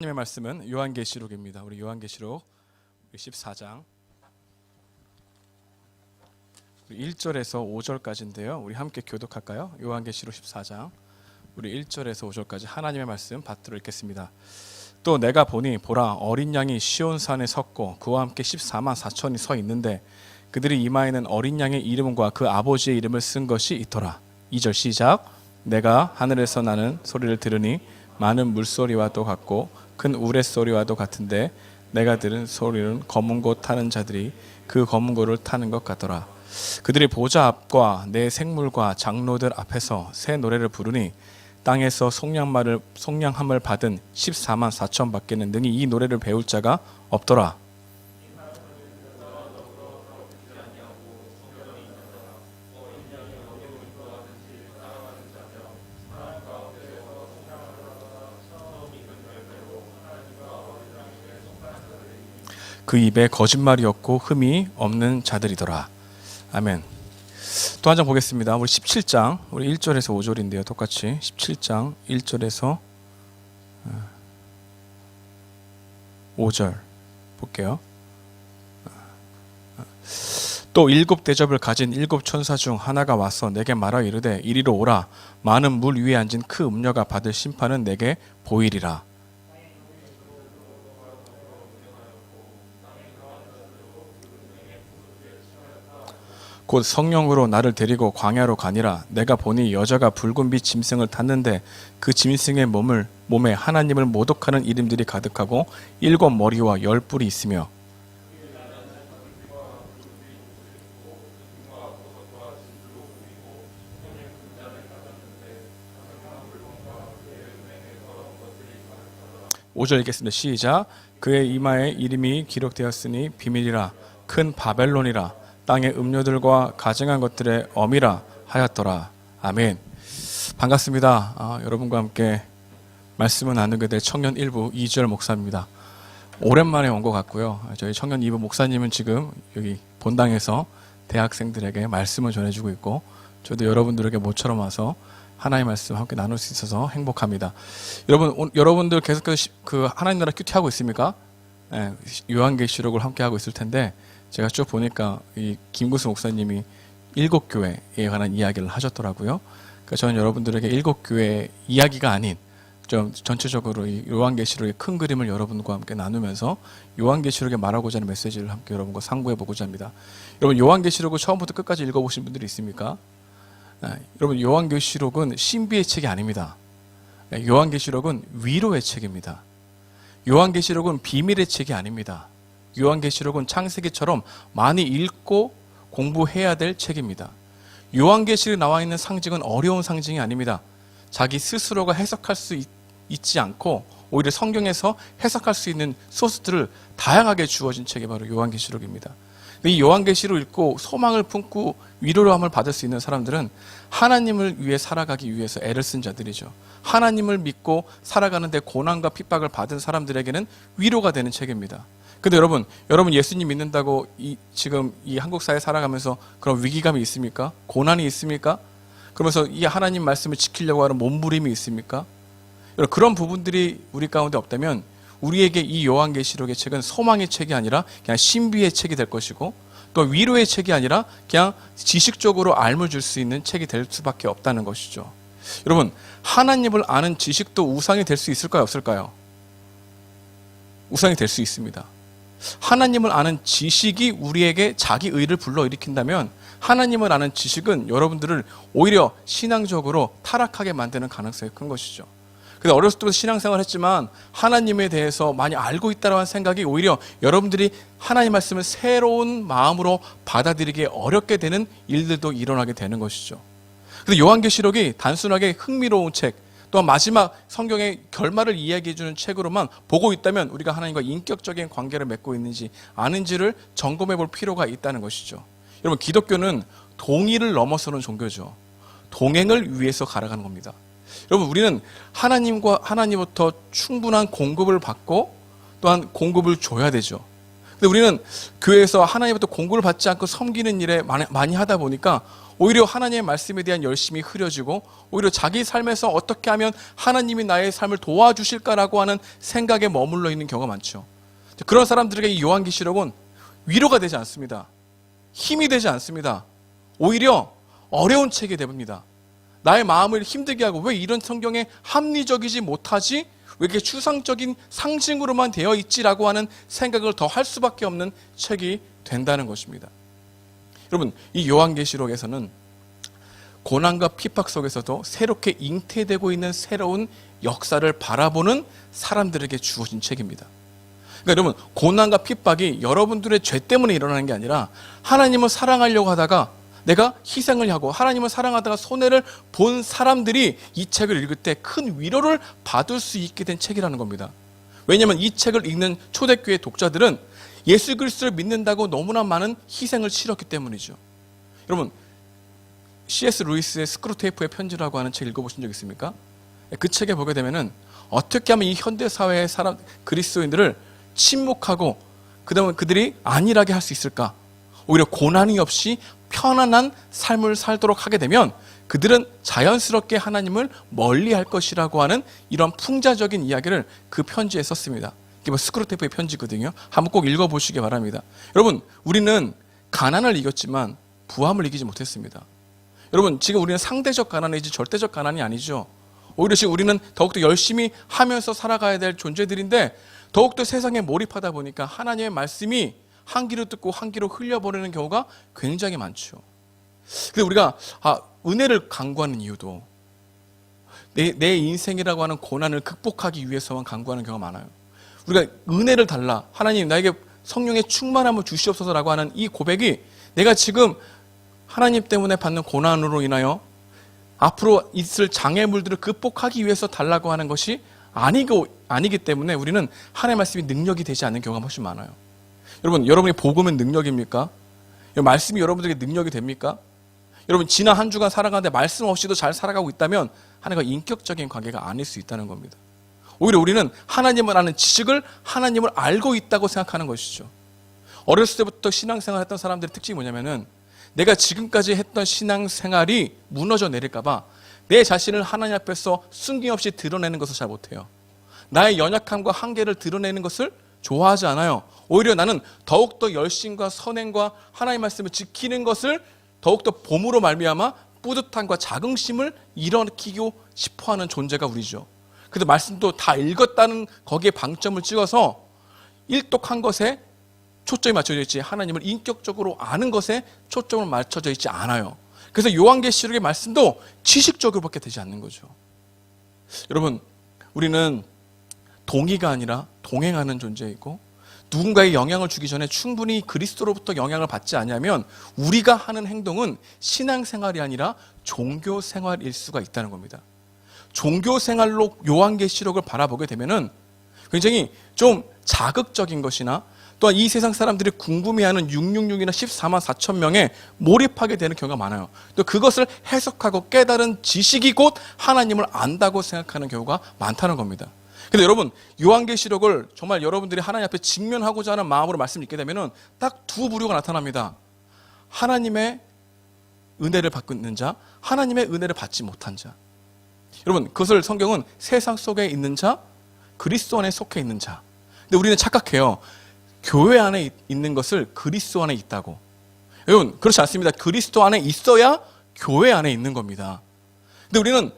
하나님의 말씀은 요한계시록입니다. 우리 요한계시록 14장 1절에서 5절까지인데요. 우리 함께 교독할까요? 요한계시록 14장 우리 1절에서 5절까지 하나님의 말씀 받들어 읽겠습니다. 또 내가 보니 보라 어린 양이 시온산에 섰고 그와 함께 14만 4천이 서 있는데 그들의 이마에는 어린 양의 이름과 그 아버지의 이름을 쓴 것이 있더라. 2절 시작. 내가 하늘에서 나는 소리를 들으니 많은 물소리와도 같고 큰 우레소리와도 같은데 내가 들은 소리는 검은 고 타는 자들이 그 검은 고를 타는 것 같더라. 그들이 보좌 앞과 내 생물과 장로들 앞에서 새 노래를 부르니 땅에서 속량함을 받은 14만 4천 밖에는 능히 이 노래를 배울 자가 없더라. 그 입에 거짓말이 없고 흠이 없는 자들이더라. 아멘. 또 한 장 보겠습니다. 우리 17장 우리 1절에서 5절인데요. 똑같이 17장 1절에서 5절 볼게요. 또 일곱 대접을 가진 일곱 천사 중 하나가 와서 내게 말하 이르되 이리로 오라. 많은 물 위에 앉은 그 음녀가 받을 심판은 내게 보이리라. 곧 성령으로 나를 데리고 광야로 가니라. 내가 보니 여자가 붉은빛 짐승을 탔는데 그 짐승의 몸에 하나님을 모독하는 이름들이 가득하고 7 머리와 10 뿔이 있으며 (5절) 읽겠습니다. 시작. 그의 이마에 이름이 기록되었으니 비밀이라 큰 바벨론이라 땅의 음료들과 가증한 것들의 어미라 하였더라. 아멘. 반갑습니다. 여러분과 함께 말씀을 나누게 될 청년 1부 2절 목사입니다. 오랜만에 온 것 같고요. 저희 청년 2부 목사님은 지금 여기 본당에서 대학생들에게 말씀을 전해주고 있고 저도 여러분들에게 모처럼 와서 하나님의 말씀 함께 나눌 수 있어서 행복합니다. 여러분들 계속해서 그 하나님 나라 큐티하고 있습니까? 네, 요한계시록을 함께 하고 있을 텐데 제가 쭉 보니까 이 김구수 목사님이 7교회에 관한 이야기를 하셨더라고요. 그러니까 저는 여러분들에게 7교회 이야기가 아닌 좀 전체적으로 이 요한계시록의 큰 그림을 여러분과 함께 나누면서 요한계시록에 말하고자 하는 메시지를 함께 여러분과 상고해 보고자 합니다. 여러분 요한계시록을 처음부터 끝까지 읽어보신 분들이 있습니까? 여러분 요한계시록은 신비의 책이 아닙니다. 요한계시록은 위로의 책입니다. 요한계시록은 비밀의 책이 아닙니다. 요한계시록은 창세기처럼 많이 읽고 공부해야 될 책입니다. 요한계시록에 나와 있는 상징은 어려운 상징이 아닙니다. 자기 스스로가 해석할 수 있지 않고 오히려 성경에서 해석할 수 있는 소스들을 다양하게 주어진 책이 바로 요한계시록입니다. 이 요한계시록을 읽고 소망을 품고 위로함을 받을 수 있는 사람들은 하나님을 위해 살아가기 위해서 애를 쓴 자들이죠. 하나님을 믿고 살아가는데 고난과 핍박을 받은 사람들에게는 위로가 되는 책입니다. 근데 여러분 예수님 믿는다고 지금 이 한국 사회 살아가면서 그런 위기감이 있습니까? 고난이 있습니까? 그러면서 이 하나님 말씀을 지키려고 하는 몸부림이 있습니까? 여러분, 그런 부분들이 우리 가운데 없다면 우리에게 이 요한계시록의 책은 소망의 책이 아니라 그냥 신비의 책이 될 것이고 또 위로의 책이 아니라 그냥 지식적으로 알물 줄 수 있는 책이 될 수밖에 없다는 것이죠. 여러분 하나님을 아는 지식도 우상이 될 수 있을까요? 없을까요? 우상이 될 수 있습니다. 하나님을 아는 지식이 우리에게 자기 의를 불러일으킨다면 하나님을 아는 지식은 여러분들을 오히려 신앙적으로 타락하게 만드는 가능성이 큰 것이죠. 근데 어렸을 때부터 신앙생활을 했지만 하나님에 대해서 많이 알고 있다는 생각이 오히려 여러분들이 하나님 말씀을 새로운 마음으로 받아들이기 어렵게 되는 일들도 일어나게 되는 것이죠. 근데 요한계시록이 단순하게 흥미로운 책, 또한 마지막 성경의 결말을 이야기해주는 책으로만 보고 있다면 우리가 하나님과 인격적인 관계를 맺고 있는지 아닌지를 점검해 볼 필요가 있다는 것이죠. 여러분 기독교는 동의를 넘어서는 종교죠. 동행을 위해서 갈아가는 겁니다. 여러분 우리는 하나님부터 충분한 공급을 받고 또한 공급을 줘야 되죠. 근데 우리는 교회에서 하나님부터 공급을 받지 않고 섬기는 일에 많이 하다 보니까 오히려 하나님의 말씀에 대한 열심이 흐려지고 오히려 자기 삶에서 어떻게 하면 하나님이 나의 삶을 도와주실까라고 하는 생각에 머물러 있는 경우가 많죠. 그런 사람들에게 이 요한계시록은 위로가 되지 않습니다. 힘이 되지 않습니다. 오히려 어려운 책이 되봅니다. 나의 마음을 힘들게 하고 왜 이런 성경에 합리적이지 못하지? 왜 이렇게 추상적인 상징으로만 되어 있지라고 하는 생각을 더 할 수밖에 없는 책이 된다는 것입니다. 여러분, 이 요한계시록에서는 고난과 핍박 속에서도 새롭게 잉태되고 있는 새로운 역사를 바라보는 사람들에게 주어진 책입니다. 그러니까 여러분, 고난과 핍박이 여러분들의 죄 때문에 일어나는 게 아니라 하나님을 사랑하려고 하다가 내가 희생을 하고 하나님을 사랑하다가 손해를 본 사람들이 이 책을 읽을 때 큰 위로를 받을 수 있게 된 책이라는 겁니다. 왜냐하면 이 책을 읽는 초대교회 독자들은 예수 그리스도를 믿는다고 너무나 많은 희생을 치렀기 때문이죠. 여러분, C.S. 루이스의 스크루테이프의 편지라고 하는 책 읽어보신 적 있습니까? 그 책에 보게 되면은 어떻게 하면 이 현대사회의 사람, 그리스도인들을 침묵하고 그 다음에 그들이 안일하게 할 수 있을까? 오히려 고난이 없이 편안한 삶을 살도록 하게 되면 그들은 자연스럽게 하나님을 멀리할 것이라고 하는 이런 풍자적인 이야기를 그 편지에 썼습니다. 이게 스크루테이프의 편지거든요. 한번 꼭 읽어보시기 바랍니다. 여러분, 우리는 가난을 이겼지만 부함을 이기지 못했습니다. 여러분, 지금 우리는 상대적 가난이지 절대적 가난이 아니죠. 오히려 지금 우리는 더욱더 열심히 하면서 살아가야 될 존재들인데 더욱더 세상에 몰입하다 보니까 하나님의 말씀이 한 귀로 듣고 한 귀로 흘려버리는 경우가 굉장히 많죠. 근데 우리가 은혜를 강구하는 이유도 내 인생이라고 하는 고난을 극복하기 위해서만 강구하는 경우가 많아요. 우리가 은혜를 달라, 하나님 나에게 성령의 충만함을 주시옵소서라고 하는 이 고백이 내가 지금 하나님 때문에 받는 고난으로 인하여 앞으로 있을 장애물들을 극복하기 위해서 달라고 하는 것이 아니기 때문에 우리는 하나님의 말씀이 능력이 되지 않는 경우가 훨씬 많아요. 여러분, 여러분이 복음은 능력입니까? 말씀이 여러분들에게 능력이 됩니까? 여러분, 지난 한 주간 살아가는데 말씀 없이도 잘 살아가고 있다면 하나님과 인격적인 관계가 아닐 수 있다는 겁니다. 오히려 우리는 하나님을 아는 지식을 하나님을 알고 있다고 생각하는 것이죠. 어렸을 때부터 신앙생활 했던 사람들의 특징이 뭐냐면은 내가 지금까지 했던 신앙생활이 무너져 내릴까 봐 내 자신을 하나님 앞에서 숨김없이 드러내는 것을 잘 못해요. 나의 연약함과 한계를 드러내는 것을 좋아하지 않아요. 오히려 나는 더욱더 열심과 선행과 하나님의 말씀을 지키는 것을 더욱더 봄으로 말미암아 뿌듯함과 자긍심을 일으키고 싶어하는 존재가 우리죠. 그래서 말씀도 다 읽었다는 거기에 방점을 찍어서 일독한 것에 초점이 맞춰져 있지 하나님을 인격적으로 아는 것에 초점을 맞춰져 있지 않아요. 그래서 요한계시록의 말씀도 지식적으로밖에 되지 않는 거죠. 여러분, 우리는 동의가 아니라 동행하는 존재이고 누군가의 영향을 주기 전에 충분히 그리스도로부터 영향을 받지 않으면 우리가 하는 행동은 신앙생활이 아니라 종교생활일 수가 있다는 겁니다. 종교생활로 요한계시록을 바라보게 되면은 굉장히 좀 자극적인 것이나 또한 이 세상 사람들이 궁금해하는 666이나 14만 4천 명에 몰입하게 되는 경우가 많아요. 또 그것을 해석하고 깨달은 지식이 곧 하나님을 안다고 생각하는 경우가 많다는 겁니다. 근데 여러분, 요한계시록을 정말 여러분들이 하나님 앞에 직면하고자 하는 마음으로 말씀을 읽게 되면은 딱 두 부류가 나타납니다. 하나님의 은혜를 받고 있는 자, 하나님의 은혜를 받지 못한 자. 여러분, 그것을 성경은 세상 속에 있는 자, 그리스도 안에 속해 있는 자. 근데 우리는 착각해요. 교회 안에 있는 것을 그리스도 안에 있다고. 여러분, 그렇지 않습니다. 그리스도 안에 있어야 교회 안에 있는 겁니다. 근데 우리는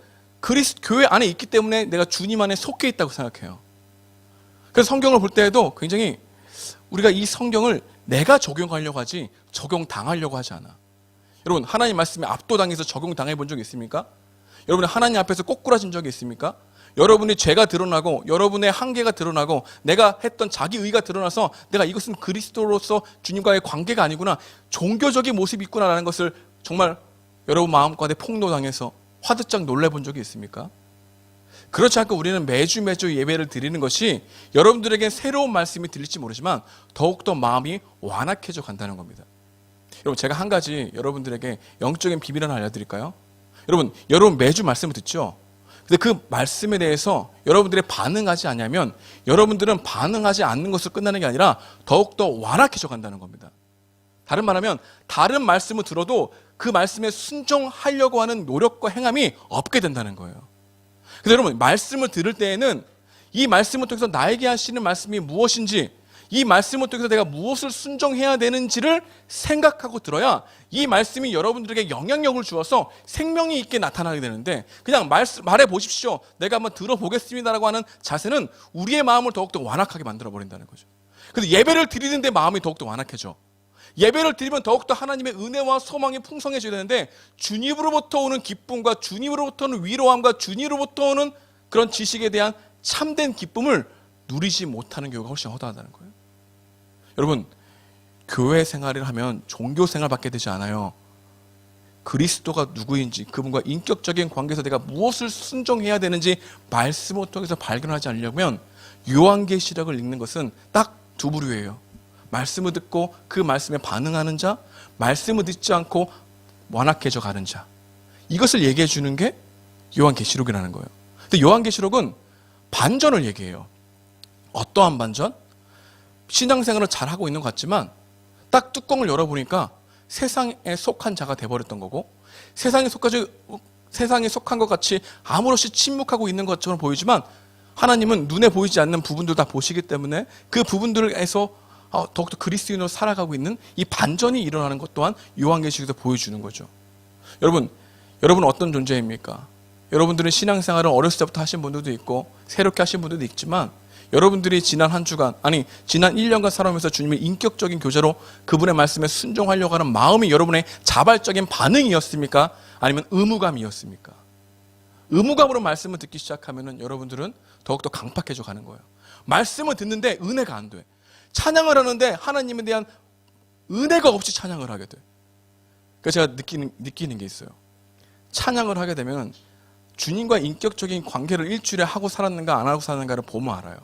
교회 안에 있기 때문에 내가 주님 안에 속해 있다고 생각해요. 그래서 성경을 볼 때에도 굉장히 우리가 이 성경을 내가 적용하려고 하지 적용당하려고 하지 않아. 여러분, 하나님 말씀에 압도당해서 적용당해 본 적이 있습니까? 여러분이 하나님 앞에서 꼬꾸라진 적이 있습니까? 여러분의 죄가 드러나고 여러분의 한계가 드러나고 내가 했던 자기 의가 드러나서 내가 이것은 그리스도로서 주님과의 관계가 아니구나, 종교적인 모습이 있구나라는 것을 정말 여러분 마음가운데 폭로당해서 화들짝 놀래본 적이 있습니까? 그렇지 않고 우리는 매주 예배를 드리는 것이 여러분들에게 새로운 말씀이 들릴지 모르지만 더욱더 마음이 완악해져 간다는 겁니다. 여러분, 제가 한 가지 여러분들에게 영적인 비밀을 하나 알려드릴까요? 여러분 매주 말씀을 듣죠? 근데 그 말씀에 대해서 여러분들이 반응하지 않으면 여러분들은 반응하지 않는 것으로 끝나는 게 아니라 더욱더 완악해져 간다는 겁니다. 다른 말하면 다른 말씀을 들어도 그 말씀에 순종하려고 하는 노력과 행함이 없게 된다는 거예요. 그래서 여러분, 말씀을 들을 때에는 이 말씀을 통해서 나에게 하시는 말씀이 무엇인지, 이 말씀을 통해서 내가 무엇을 순종해야 되는지를 생각하고 들어야 이 말씀이 여러분들에게 영향력을 주어서 생명이 있게 나타나게 되는데, 그냥 말해 보십시오, 내가 한번 들어보겠습니다라고 하는 자세는 우리의 마음을 더욱더 완악하게 만들어버린다는 거죠. 그래서 예배를 드리는데 마음이 더욱더 완악해져. 예배를 드리면 더욱더 하나님의 은혜와 소망이 풍성해져야 되는데, 주님으로부터 오는 기쁨과 주님으로부터 오는 위로함과 주님으로부터 오는 그런 지식에 대한 참된 기쁨을 누리지 못하는 경우가 훨씬 허다하다는 거예요. 여러분, 교회 생활을 하면 종교 생활밖에 되지 않아요. 그리스도가 누구인지, 그분과 인격적인 관계에서 내가 무엇을 순종해야 되는지 말씀을 통해서 발견하지 않으려면 요한계시록을 읽는 것은 딱 두 부류예요. 말씀을 듣고 그 말씀에 반응하는 자, 말씀을 듣지 않고 완악해져 가는 자. 이것을 얘기해 주는 게 요한계시록이라는 거예요. 근데 요한계시록은 반전을 얘기해요. 어떠한 반전? 신앙생활을 잘하고 있는 것 같지만 딱 뚜껑을 열어보니까 세상에 속한 자가 돼버렸던 거고, 세상에 속한 것 같이 아무렇지 침묵하고 있는 것처럼 보이지만 하나님은 눈에 보이지 않는 부분들 다 보시기 때문에 그 부분들에서 더욱더 그리스도인으로 살아가고 있는 이 반전이 일어나는 것 또한 요한계시록에서 보여주는 거죠. 여러분 어떤 존재입니까? 여러분들은 신앙생활을 어렸을 때부터 하신 분들도 있고 새롭게 하신 분들도 있지만, 여러분들이 지난 한 주간, 아니 지난 1년간 살아오면서 주님의 인격적인 교제로 그분의 말씀에 순종하려고 하는 마음이 여러분의 자발적인 반응이었습니까? 아니면 의무감이었습니까? 의무감으로 말씀을 듣기 시작하면 여러분들은 더욱더 강팍해져 가는 거예요. 말씀을 듣는데 은혜가 안 돼. 찬양을 하는데 하나님에 대한 은혜가 없이 찬양을 하게 돼. 그래서 제가 느끼는 게 있어요. 찬양을 하게 되면 주님과 인격적인 관계를 일주일에 하고 살았는가 안 하고 살았는가를 보면 알아요.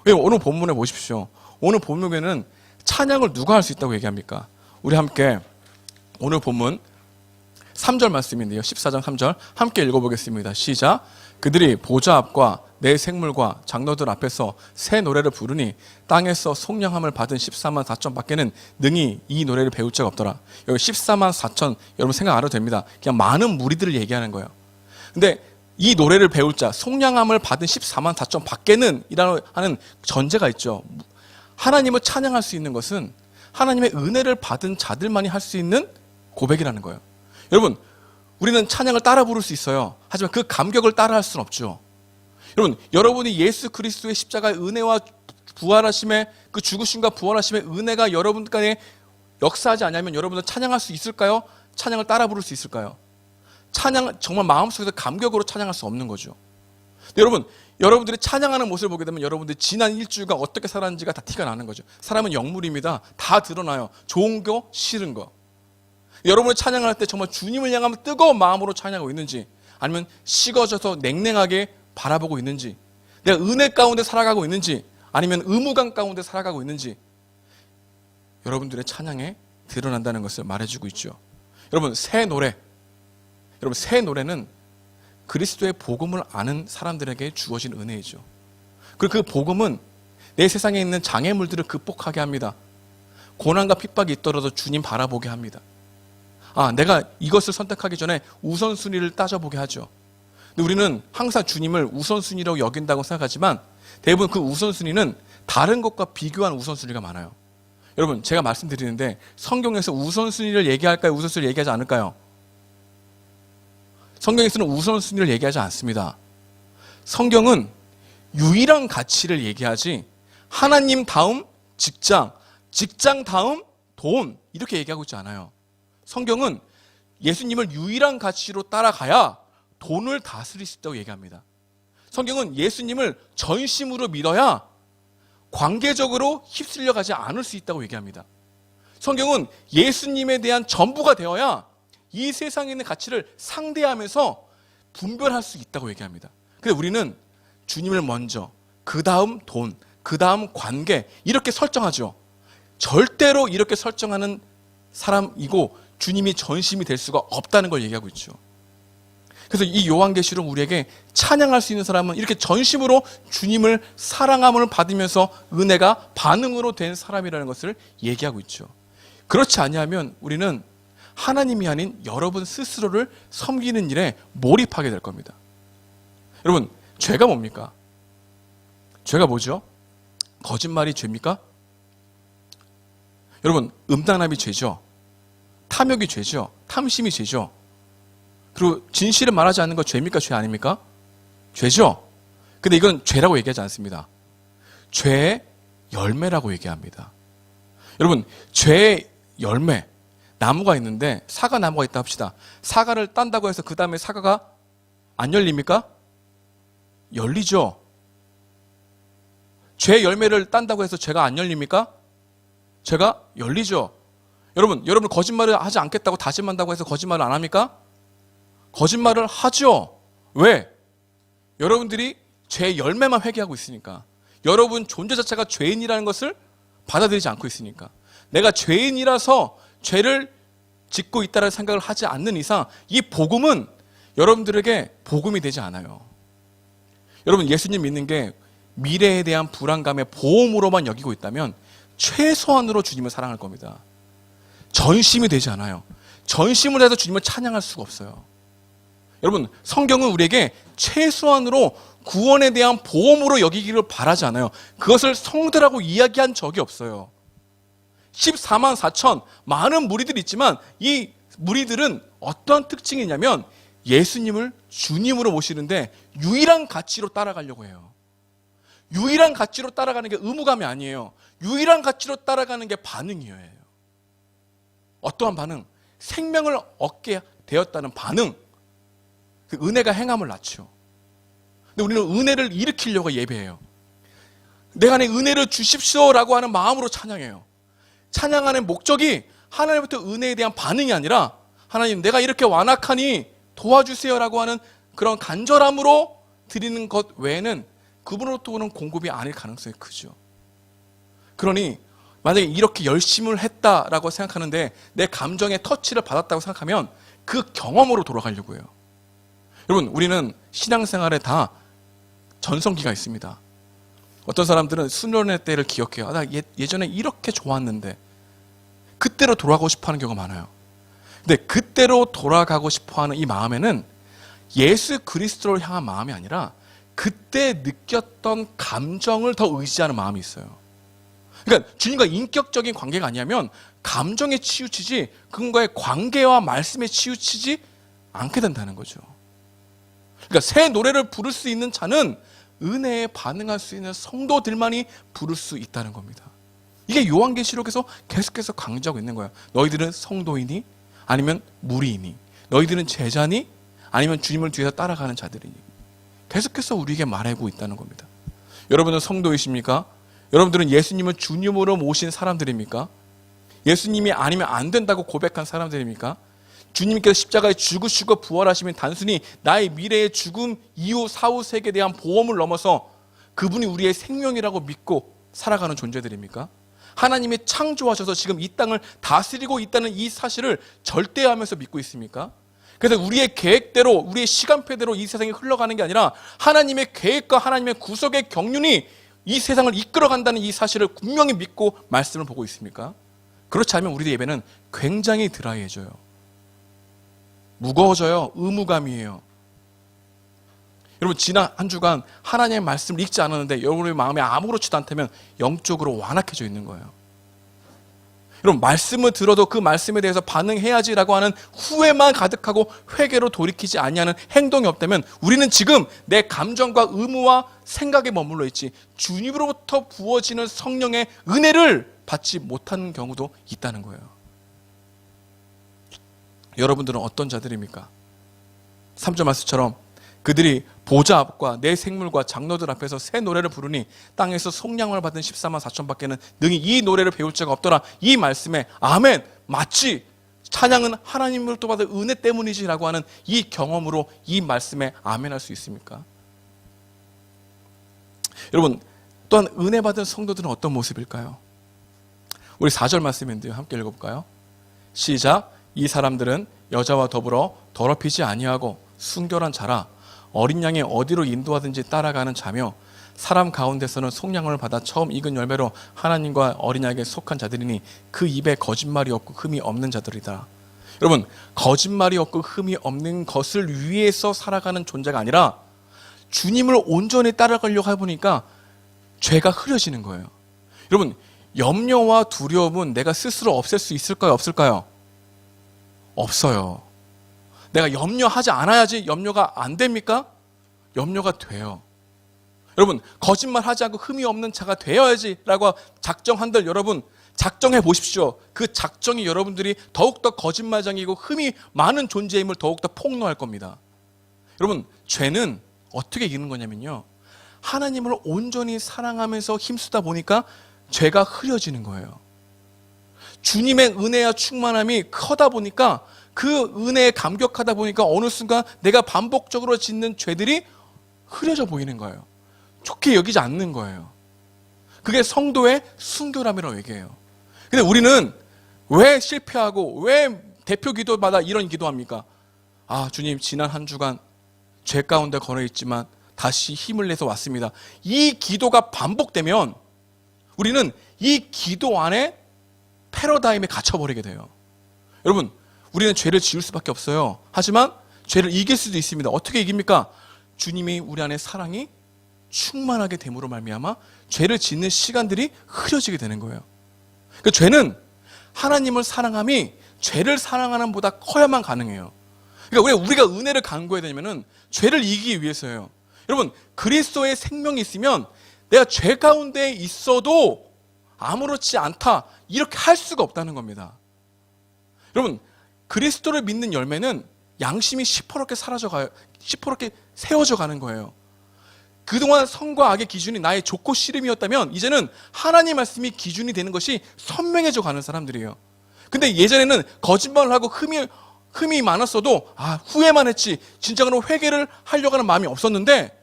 왜? 오늘 본문에 보십시오. 오늘 본문에는 찬양을 누가 할 수 있다고 얘기합니까? 우리 함께 오늘 본문 3절 말씀인데요. 14장 3절 함께 읽어보겠습니다. 시작. 그들이 보좌 앞과 내 생물과 장로들 앞에서 새 노래를 부르니 땅에서 속량함을 받은 14만 4천 밖에는 능히 이 노래를 배울 자가 없더라. 여기 14만 4천 여러분 생각 안 해도 됩니다. 그냥 많은 무리들을 얘기하는 거예요. 근데 이 노래를 배울 자, 속량함을 받은 14만 4천 밖에는 이라는 하는 전제가 있죠. 하나님을 찬양할 수 있는 것은 하나님의 은혜를 받은 자들만이 할 수 있는 고백이라는 거예요. 여러분, 우리는 찬양을 따라 부를 수 있어요. 하지만 그 감격을 따라 할 수는 없죠. 여러분, 여러분이 예수 그리스도의 십자가의 은혜와 부활하심의 그 죽으심과 부활하심의 은혜가 여러분들께 역사하지 않으면 여러분들 찬양할 수 있을까요? 찬양을 따라 부를 수 있을까요? 찬양, 정말 마음속에서 감격으로 찬양할 수 없는 거죠. 근데 여러분들이 찬양하는 모습을 보게 되면 여러분들이 지난 일주일간 어떻게 살았는지가 다 티가 나는 거죠. 사람은 영물입니다. 다 드러나요. 좋은 거, 싫은 거. 여러분이 찬양할 때 정말 주님을 향하면 뜨거운 마음으로 찬양하고 있는지, 아니면 식어져서 냉랭하게 바라보고 있는지, 내가 은혜 가운데 살아가고 있는지, 아니면 의무감 가운데 살아가고 있는지, 여러분들의 찬양에 드러난다는 것을 말해주고 있죠. 여러분, 새 노래는 그리스도의 복음을 아는 사람들에게 주어진 은혜이죠. 그리고 그 복음은 내 세상에 있는 장애물들을 극복하게 합니다. 고난과 핍박이 있더라도 주님 바라보게 합니다. 내가 이것을 선택하기 전에 우선순위를 따져보게 하죠. 근데 우리는 항상 주님을 우선순위라고 여긴다고 생각하지만 대부분 그 우선순위는 다른 것과 비교한 우선순위가 많아요. 여러분, 제가 말씀드리는데 성경에서 우선순위를 얘기할까요? 우선순위를 얘기하지 않을까요? 성경에서는 우선순위를 얘기하지 않습니다. 성경은 유일한 가치를 얘기하지 하나님 다음 직장, 직장 다음 돈 이렇게 얘기하고 있지 않아요. 성경은 예수님을 유일한 가치로 따라가야 돈을 다스릴 수 있다고 얘기합니다. 성경은 예수님을 전심으로 믿어야 관계적으로 휩쓸려가지 않을 수 있다고 얘기합니다. 성경은 예수님에 대한 전부가 되어야 이 세상에 있는 가치를 상대하면서 분별할 수 있다고 얘기합니다. 근데 우리는 주님을 먼저, 그 다음 돈, 그 다음 관계 이렇게 설정하죠. 절대로 이렇게 설정하는 사람이고 주님이 전심이 될 수가 없다는 걸 얘기하고 있죠. 그래서 이 요한계시록 우리에게 찬양할 수 있는 사람은 이렇게 전심으로 주님을 사랑함을 받으면서 은혜가 반응으로 된 사람이라는 것을 얘기하고 있죠. 그렇지 아니하면 우리는 하나님이 아닌 여러분 스스로를 섬기는 일에 몰입하게 될 겁니다. 여러분, 죄가 뭡니까? 죄가 뭐죠? 거짓말이 죄입니까? 여러분, 음란함이 죄죠. 탐욕이 죄죠. 탐심이 죄죠. 그리고 진실을 말하지 않는 거 죄입니까? 죄 아닙니까? 죄죠. 근데 이건 죄라고 얘기하지 않습니다. 죄의 열매라고 얘기합니다. 여러분, 죄의 열매, 나무가 있는데 사과 나무가 있다 합시다. 사과를 딴다고 해서 그 다음에 사과가 안 열립니까? 열리죠. 죄의 열매를 딴다고 해서 죄가 안 열립니까? 죄가 열리죠. 여러분 거짓말을 하지 않겠다고 다짐한다고 해서 거짓말을 안 합니까? 거짓말을 하죠. 왜? 여러분들이 죄의 열매만 회개하고 있으니까. 여러분 존재 자체가 죄인이라는 것을 받아들이지 않고 있으니까. 내가 죄인이라서 죄를 짓고 있다는 생각을 하지 않는 이상 이 복음은 여러분들에게 복음이 되지 않아요. 여러분, 예수님 믿는 게 미래에 대한 불안감의 보험으로만 여기고 있다면 최소한으로 주님을 사랑할 겁니다. 전심이 되지 않아요. 전심을 해서 주님을 찬양할 수가 없어요. 여러분, 성경은 우리에게 최소한으로 구원에 대한 보험으로 여기기를 바라지 않아요. 그것을 성도라고 이야기한 적이 없어요. 14만 4천 많은 무리들이 있지만 이 무리들은 어떤 특징이 있냐면 예수님을 주님으로 모시는데 유일한 가치로 따라가려고 해요. 유일한 가치로 따라가는 게 의무감이 아니에요. 유일한 가치로 따라가는 게 반응이에요. 어떠한 반응? 생명을 얻게 되었다는 반응. 그 은혜가 행함을 낳죠. 근데 우리는 은혜를 일으키려고 예배해요. 내가 안에 은혜를 주십시오라고 하는 마음으로 찬양해요. 찬양하는 목적이 하나님부터 은혜에 대한 반응이 아니라 하나님 내가 이렇게 완악하니 도와주세요라고 하는 그런 간절함으로 드리는 것 외에는 그분으로부터 오는 공급이 아닐 가능성이 크죠. 그러니 만약에 이렇게 열심을 했다라고 생각하는데 내 감정의 터치를 받았다고 생각하면 그 경험으로 돌아가려고 해요. 여러분, 우리는 신앙생활에 다 전성기가 있습니다. 어떤 사람들은 수련회 때를 기억해요. 나 예전에 이렇게 좋았는데 그때로 돌아가고 싶어하는 경우가 많아요. 근데 그때로 돌아가고 싶어하는 이 마음에는 예수 그리스도를 향한 마음이 아니라 그때 느꼈던 감정을 더 의지하는 마음이 있어요. 그러니까 주님과 인격적인 관계가 아니라면 감정에 치우치지 그분과의 관계와 말씀에 치우치지 않게 된다는 거죠. 그러니까 새 노래를 부를 수 있는 자는 은혜에 반응할 수 있는 성도들만이 부를 수 있다는 겁니다. 이게 요한계시록에서 계속해서 강조하고 있는 거예요. 너희들은 성도이니 아니면 무리이니, 너희들은 제자니 아니면 주님을 뒤에서 따라가는 자들이니, 계속해서 우리에게 말하고 있다는 겁니다. 여러분은 성도이십니까? 여러분들은 예수님을 주님으로 모신 사람들입니까? 예수님이 아니면 안 된다고 고백한 사람들입니까? 주님께서 십자가에 죽으시고 부활하시면 단순히 나의 미래의 죽음 이후 사후 세계에 대한 보험을 넘어서 그분이 우리의 생명이라고 믿고 살아가는 존재들입니까? 하나님이 창조하셔서 지금 이 땅을 다스리고 있다는 이 사실을 절대하면서 믿고 있습니까? 그래서 우리의 계획대로 우리의 시간표대로 이 세상이 흘러가는 게 아니라 하나님의 계획과 하나님의 구속의 경륜이 이 세상을 이끌어간다는 이 사실을 분명히 믿고 말씀을 보고 있습니까? 그렇지 않으면 우리의 예배는 굉장히 드라이해져요. 무거워져요. 의무감이에요. 여러분, 지난 한 주간 하나님의 말씀을 읽지 않았는데 여러분의 마음에 아무렇지도 않다면 영적으로 완악해져 있는 거예요. 여러분, 말씀을 들어도 그 말씀에 대해서 반응해야지라고 하는 후회만 가득하고 회개로 돌이키지 아니하는 행동이 없다면 우리는 지금 내 감정과 의무와 생각에 머물러 있지 주님으로부터 부어지는 성령의 은혜를 받지 못하는 경우도 있다는 거예요. 여러분들은 어떤 자들입니까? 3절 말씀처럼 그들이 보좌 앞과 내 생물과 장로들 앞에서 새 노래를 부르니 땅에서 속량을 받은 14만 4천 밖에는 능히 이 노래를 배울 자가 없더라. 이 말씀에 아멘, 맞지, 찬양은 하나님으로부터 받은 은혜 때문이지라고 하는 이 경험으로 이 말씀에 아멘 할 수 있습니까? 여러분, 또한 은혜 받은 성도들은 어떤 모습일까요? 우리 4절 말씀인데요, 함께 읽어볼까요? 시작. 이 사람들은 여자와 더불어 더럽히지 아니하고 순결한 자라 어린 양이 어디로 인도하든지 따라가는 자며 사람 가운데서는 속량을 받아 처음 익은 열매로 하나님과 어린양에게 속한 자들이니 그 입에 거짓말이 없고 흠이 없는 자들이다. 여러분, 거짓말이 없고 흠이 없는 것을 위해서 살아가는 존재가 아니라 주님을 온전히 따라가려고 해보니까 죄가 흐려지는 거예요. 여러분, 염려와 두려움은 내가 스스로 없앨 수 있을까요? 없을까요? 없어요. 내가 염려하지 않아야지 염려가 안 됩니까? 염려가 돼요. 여러분, 거짓말하지 않고 흠이 없는 자가 되어야지 라고 작정한들 여러분 작정해 보십시오. 그 작정이 여러분들이 더욱더 거짓말장이고 흠이 많은 존재임을 더욱더 폭로할 겁니다. 여러분, 죄는 어떻게 이기는 거냐면요, 하나님을 온전히 사랑하면서 힘쓰다 보니까 죄가 흐려지는 거예요. 주님의 은혜와 충만함이 커다 보니까, 그 은혜에 감격하다 보니까 어느 순간 내가 반복적으로 짓는 죄들이 흐려져 보이는 거예요. 좋게 여기지 않는 거예요. 그게 성도의 순결함이라고 얘기해요. 근데 우리는 왜 실패하고 왜 대표 기도마다 이런 기도합니까? 아, 주님, 지난 한 주간 죄 가운데 걸어 있지만 다시 힘을 내서 왔습니다. 이 기도가 반복되면 우리는 이 기도 안에 패러다임에 갇혀버리게 돼요. 여러분, 우리는 죄를 지을 수밖에 없어요. 하지만 죄를 이길 수도 있습니다. 어떻게 이깁니까? 주님이 우리 안에 사랑이 충만하게 됨으로 말미암아 죄를 짓는 시간들이 흐려지게 되는 거예요. 그 죄는 하나님을 사랑함이 죄를 사랑하는 보다 커야만 가능해요. 그러니까 왜 우리가 은혜를 간구해야 되냐면은 죄를 이기기 위해서예요. 여러분, 그리스도의 생명이 있으면 내가 죄 가운데 있어도 아무렇지 않다 이렇게 할 수가 없다는 겁니다. 여러분, 그리스도를 믿는 열매는 양심이 시퍼렇게 사라져가요. 시퍼렇게 세워져 가는 거예요. 그동안 선과 악의 기준이 나의 좋고 싫음이었다면 이제는 하나님 말씀이 기준이 되는 것이 선명해져 가는 사람들이에요. 근데 예전에는 거짓말을 하고 흠이 많았어도 후회만 했지 진정으로 회개를 하려고 하는 마음이 없었는데,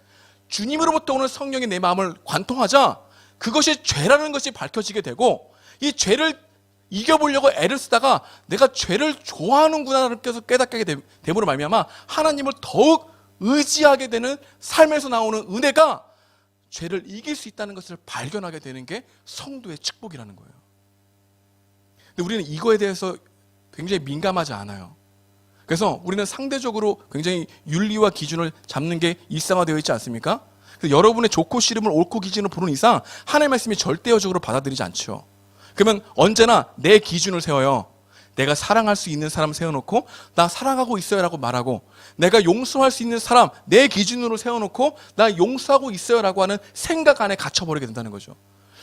주님으로부터 오는 성령이 내 마음을 관통하자 그것이 죄라는 것이 밝혀지게 되고, 이 죄를 이겨보려고 애를 쓰다가 내가 죄를 좋아하는구나를 깨닫게 됨으로 말미암아 하나님을 더욱 의지하게 되는 삶에서 나오는 은혜가 죄를 이길 수 있다는 것을 발견하게 되는 게 성도의 축복이라는 거예요. 근데 우리는 이거에 대해서 굉장히 민감하지 않아요. 그래서 우리는 상대적으로 굉장히 윤리와 기준을 잡는 게 일상화되어 있지 않습니까? 그래서 여러분의 좋고 싫음을 옳고 기준으로 보는 이상 하나님의 말씀이 절대적으로 받아들이지 않죠. 그러면 언제나 내 기준을 세워요. 내가 사랑할 수 있는 사람 세워놓고 나 사랑하고 있어요 라고 말하고, 내가 용서할 수 있는 사람 내 기준으로 세워놓고 나 용서하고 있어요 라고 하는 생각 안에 갇혀버리게 된다는 거죠.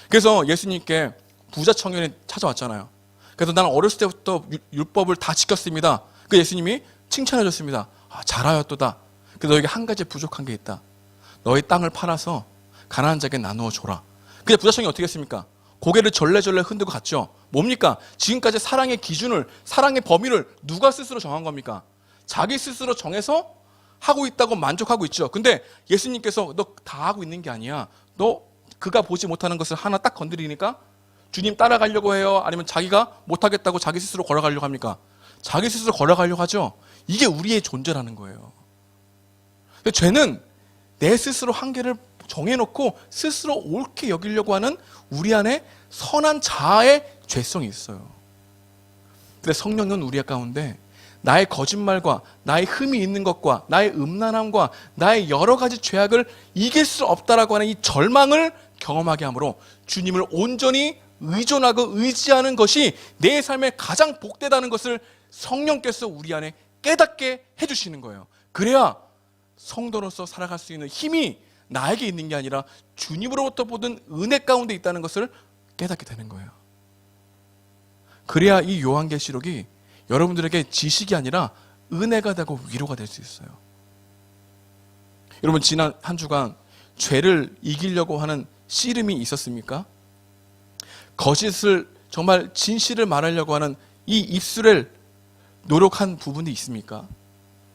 그래서 예수님께 부자 청년이 찾아왔잖아요. 그래서 나는 어렸을 때부터 율법을 다 지켰습니다. 그 예수님이 칭찬해 줬습니다. 잘하였도다. 그래서 너에게 한 가지 부족한 게 있다. 너의 땅을 팔아서 가난한 자에게 나누어 줘라. 근데 부자 청년이 어떻게 했습니까? 고개를 절레절레 흔들고 갔죠. 뭡니까? 지금까지 사랑의 기준을, 사랑의 범위를 누가 스스로 정한 겁니까? 자기 스스로 정해서 하고 있다고 만족하고 있죠. 근데 예수님께서 너 다 하고 있는 게 아니야. 너 그가 보지 못하는 것을 하나 딱 건드리니까 주님 따라가려고 해요? 아니면 자기가 못하겠다고 자기 스스로 걸어가려고 합니까? 자기 스스로 걸어가려고 하죠. 이게 우리의 존재라는 거예요. 근데 죄는 내 스스로 한계를 정해놓고 스스로 옳게 여기려고 하는 우리 안에 선한 자아의 죄성이 있어요. 근데 성령은 우리 가운데 나의 거짓말과 나의 흠이 있는 것과 나의 음란함과 나의 여러 가지 죄악을 이길 수 없다라고 하는 이 절망을 경험하게 하므로 주님을 온전히 의존하고 의지하는 것이 내 삶에 가장 복되다는 것을 성령께서 우리 안에 깨닫게 해주시는 거예요. 그래야 성도로서 살아갈 수 있는 힘이 나에게 있는 게 아니라 주님으로부터 보던 은혜 가운데 있다는 것을 깨닫게 되는 거예요. 그래야 이 요한계시록이 여러분들에게 지식이 아니라 은혜가 되고 위로가 될 수 있어요. 여러분, 지난 한 주간 죄를 이기려고 하는 씨름이 있었습니까? 거짓을, 정말 진실을 말하려고 하는 이 입술을 노력한 부분이 있습니까?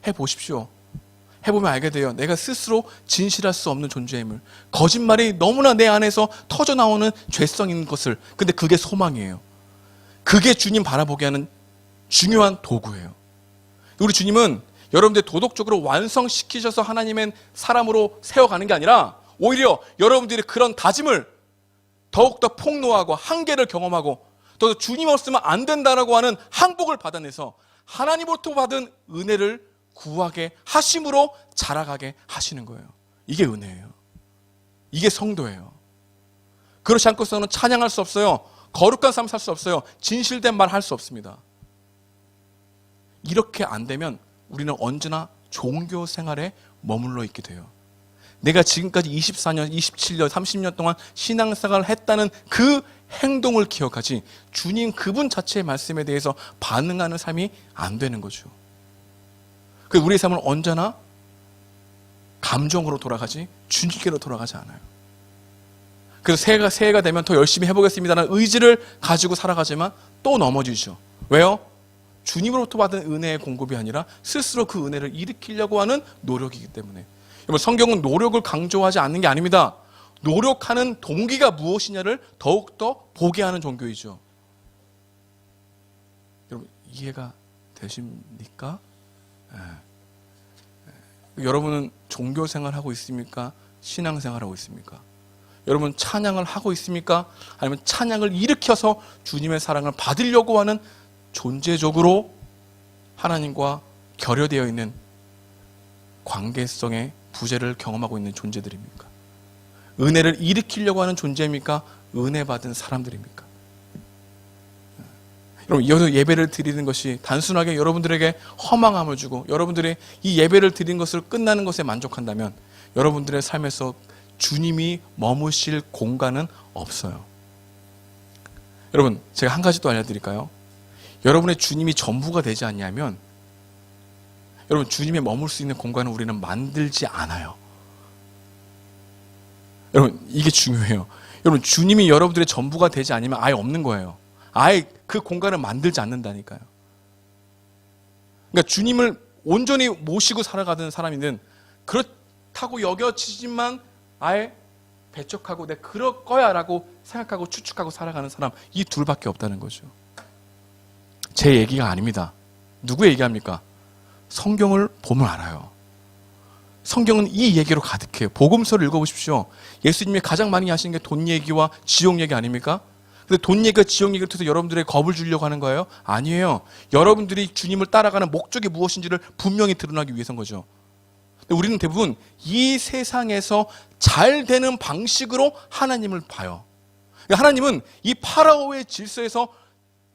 해보십시오. 해보면 알게 돼요. 내가 스스로 진실할 수 없는 존재임을, 거짓말이 너무나 내 안에서 터져나오는 죄성인 것을. 근데 그게 소망이에요. 그게 주님 바라보게 하는 중요한 도구예요. 우리 주님은 여러분들 도덕적으로 완성시키셔서 하나님의 사람으로 세워가는 게 아니라 오히려 여러분들이 그런 다짐을 더욱더 폭로하고 한계를 경험하고 또 주님 없으면 안 된다라고 하는 항복을 받아내서 하나님으로부터 받은 은혜를 구하게 하심으로 자라가게 하시는 거예요. 이게 은혜예요. 이게 성도예요. 그렇지 않고서는 찬양할 수 없어요. 거룩한 삶 살 수 없어요. 진실된 말 할 수 없습니다. 이렇게 안 되면 우리는 언제나 종교 생활에 머물러 있게 돼요. 내가 지금까지 24년, 27년, 30년 동안 신앙생활을 했다는 그 행동을 기억하지 주님 그분 자체의 말씀에 대해서 반응하는 삶이 안 되는 거죠. 그래서 우리의 삶은 언제나 감정으로 돌아가지 주님께로 돌아가지 않아요. 그래서 새해가 되면 더 열심히 해보겠습니다라는 의지를 가지고 살아가지만 또 넘어지죠. 왜요? 주님으로부터 받은 은혜의 공급이 아니라 스스로 그 은혜를 일으키려고 하는 노력이기 때문에. 여러분, 성경은 노력을 강조하지 않는 게 아닙니다. 노력하는 동기가 무엇이냐를 더욱더 보게 하는 종교이죠. 여러분, 이해가 되십니까? 여러분은 종교 생활하고 있습니까? 신앙 생활하고 있습니까? 여러분 찬양을 하고 있습니까? 아니면 찬양을 일으켜서 주님의 사랑을 받으려고 하는 존재적으로 하나님과 결여되어 있는 관계성의 부재를 경험하고 있는 존재들입니까? 은혜를 일으키려고 하는 존재입니까? 은혜 받은 사람들입니까? 여러분, 이어서 예배를 드리는 것이 단순하게 여러분들에게 허망함을 주고 여러분들이 이 예배를 드린 것을 끝나는 것에 만족한다면 여러분들의 삶에서 주님이 머무실 공간은 없어요. 여러분, 제가 한 가지 또 알려드릴까요? 여러분의 주님이 전부가 되지 않냐면 여러분, 주님이 머물 수 있는 공간을 우리는 만들지 않아요. 여러분, 이게 중요해요. 여러분, 주님이 여러분들의 전부가 되지 않으면 아예 없는 거예요. 아예 그 공간을 만들지 않는다니까요. 그러니까 주님을 온전히 모시고 살아가는 사람이든 그렇다고 여겨지지만 아예 배척하고 내가 그럴 거야 라고 생각하고 추측하고 살아가는 사람, 이 둘밖에 없다는 거죠. 제 얘기가 아닙니다. 누구 얘기합니까? 성경을 보면 알아요. 성경은 이 얘기로 가득해요. 복음서를 읽어보십시오. 예수님이 가장 많이 하시는 게 돈 얘기와 지옥 얘기 아닙니까? 근데 돈 얘기와 지옥 얘기를 통해서 여러분들의 겁을 주려고 하는 거예요? 아니에요. 여러분들이 주님을 따라가는 목적이 무엇인지를 분명히 드러나기 위해서인 거죠. 근데 우리는 대부분 이 세상에서 잘 되는 방식으로 하나님을 봐요. 하나님은 이 파라오의 질서에서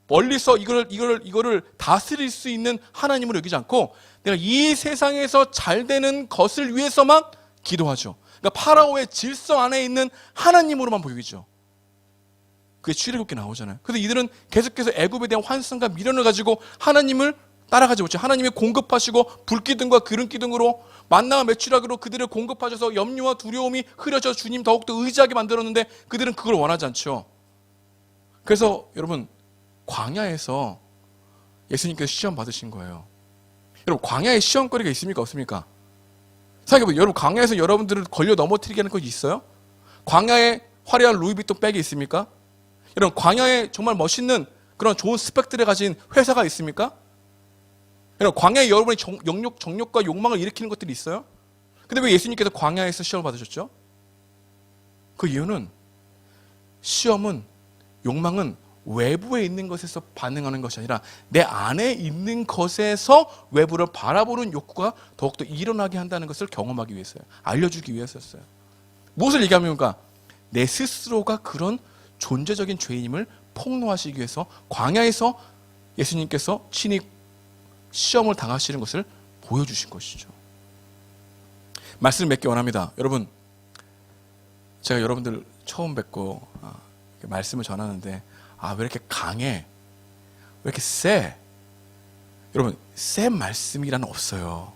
멀리서 이거를 다스릴 수 있는 하나님으로 여기지 않고 내가 이 세상에서 잘 되는 것을 위해서만 기도하죠. 그러니까 파라오의 질서 안에 있는 하나님으로만 보이죠. 그게 출애굽기 나오잖아요. 그래서 이들은 계속해서 애굽에 대한 환상과 미련을 가지고 하나님을 따라가지 못해요. 하나님이 공급하시고 불기둥과 기름기둥으로 만나와 메추라기로 그들을 공급하셔서 염려와 두려움이 흐려져 주님 더욱더 의지하게 만들었는데 그들은 그걸 원하지 않죠. 그래서 여러분, 광야에서 예수님께서 시험 받으신 거예요. 여러분, 광야에 시험거리가 있습니까? 없습니까? 생각해보세요. 여러분, 광야에서 여러분들을 걸려 넘어뜨리게 하는 것이 있어요? 광야에 화려한 루이비통 백이 있습니까? 여러분, 광야에 정말 멋있는 그런 좋은 스펙들을 가진 회사가 있습니까? 여러분, 광야에 여러분의 정욕과 욕망을 일으키는 것들이 있어요? 근데 왜 예수님께서 광야에서 시험을 받으셨죠? 그 이유는 시험은, 욕망은 외부에 있는 것에서 반응하는 것이 아니라 내 안에 있는 것에서 외부를 바라보는 욕구가 더욱더 일어나게 한다는 것을 경험하기 위해서요. 알려주기 위해서였어요. 무엇을 얘기합니까? 내 스스로가 그런 존재적인 죄인임을 폭로하시기 위해서 광야에서 예수님께서 친히 시험을 당하시는 것을 보여주신 것이죠. 말씀을 맺기 원합니다. 여러분, 제가 여러분들 처음 뵙고 말씀을 전하는데 왜 이렇게 강해? 왜 이렇게 세? 여러분, 센 말씀이란 없어요.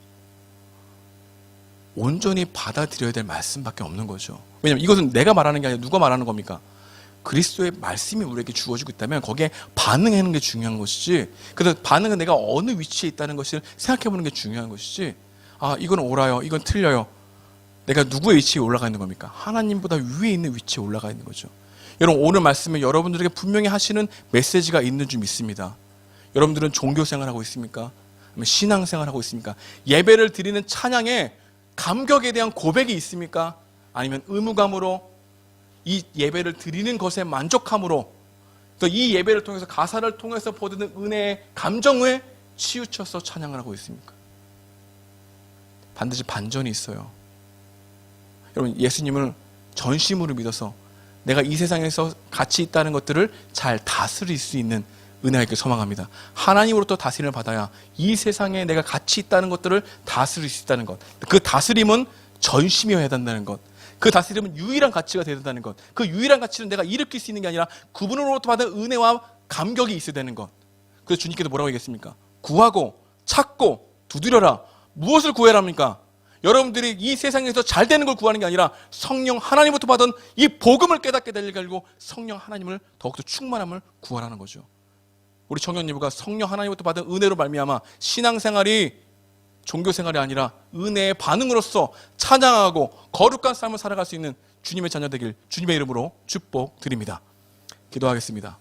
온전히 받아들여야 될 말씀밖에 없는 거죠. 왜냐하면 이것은 내가 말하는 게 아니라 누가 말하는 겁니까? 그리스도의 말씀이 우리에게 주어지고 있다면 거기에 반응하는 게 중요한 것이지, 그래서 반응은 내가 어느 위치에 있다는 것을 생각해보는 게 중요한 것이지, 이건 옳아요, 이건 틀려요. 내가 누구의 위치에 올라가 있는 겁니까? 하나님보다 위에 있는 위치에 올라가 있는 거죠. 여러분, 오늘 말씀에 여러분들에게 분명히 하시는 메시지가 있는 줄 믿습니다. 여러분들은 종교생활하고 있습니까? 아니면 신앙생활하고 있습니까? 예배를 드리는 찬양에 감격에 대한 고백이 있습니까? 아니면 의무감으로 이 예배를 드리는 것에 만족함으로 또 이 예배를 통해서 가사를 통해서 보드는 은혜의 감정에 치우쳐서 찬양을 하고 있습니까? 반드시 반전이 있어요. 여러분, 예수님을 전심으로 믿어서 내가 이 세상에서 가치 있다는 것들을 잘 다스릴 수 있는 은혜가 있길 소망합니다. 하나님으로부터 다스림을 받아야 이 세상에 내가 가치 있다는 것들을 다스릴 수 있다는 것. 그 다스림은 전심이어야 된다는 것. 그 다스림은 유일한 가치가 되어야 된다는 것. 그 유일한 가치는 내가 일으킬 수 있는 게 아니라 그분으로부터 받은 은혜와 감격이 있어야 되는 것. 그래서 주님께서 뭐라고 얘기했습니까? 구하고 찾고 두드려라. 무엇을 구해랍니까? 여러분들이 이 세상에서 잘 되는 걸 구하는 게 아니라 성령 하나님부터 받은 이 복음을 깨닫게 되길 가지고 성령 하나님을 더욱더 충만함을 구하라는 거죠. 우리 청년예부가 성령 하나님부터 받은 은혜로 말미암아 신앙생활이 종교생활이 아니라 은혜의 반응으로서 찬양하고 거룩한 삶을 살아갈 수 있는 주님의 자녀 되길 주님의 이름으로 축복드립니다. 기도하겠습니다.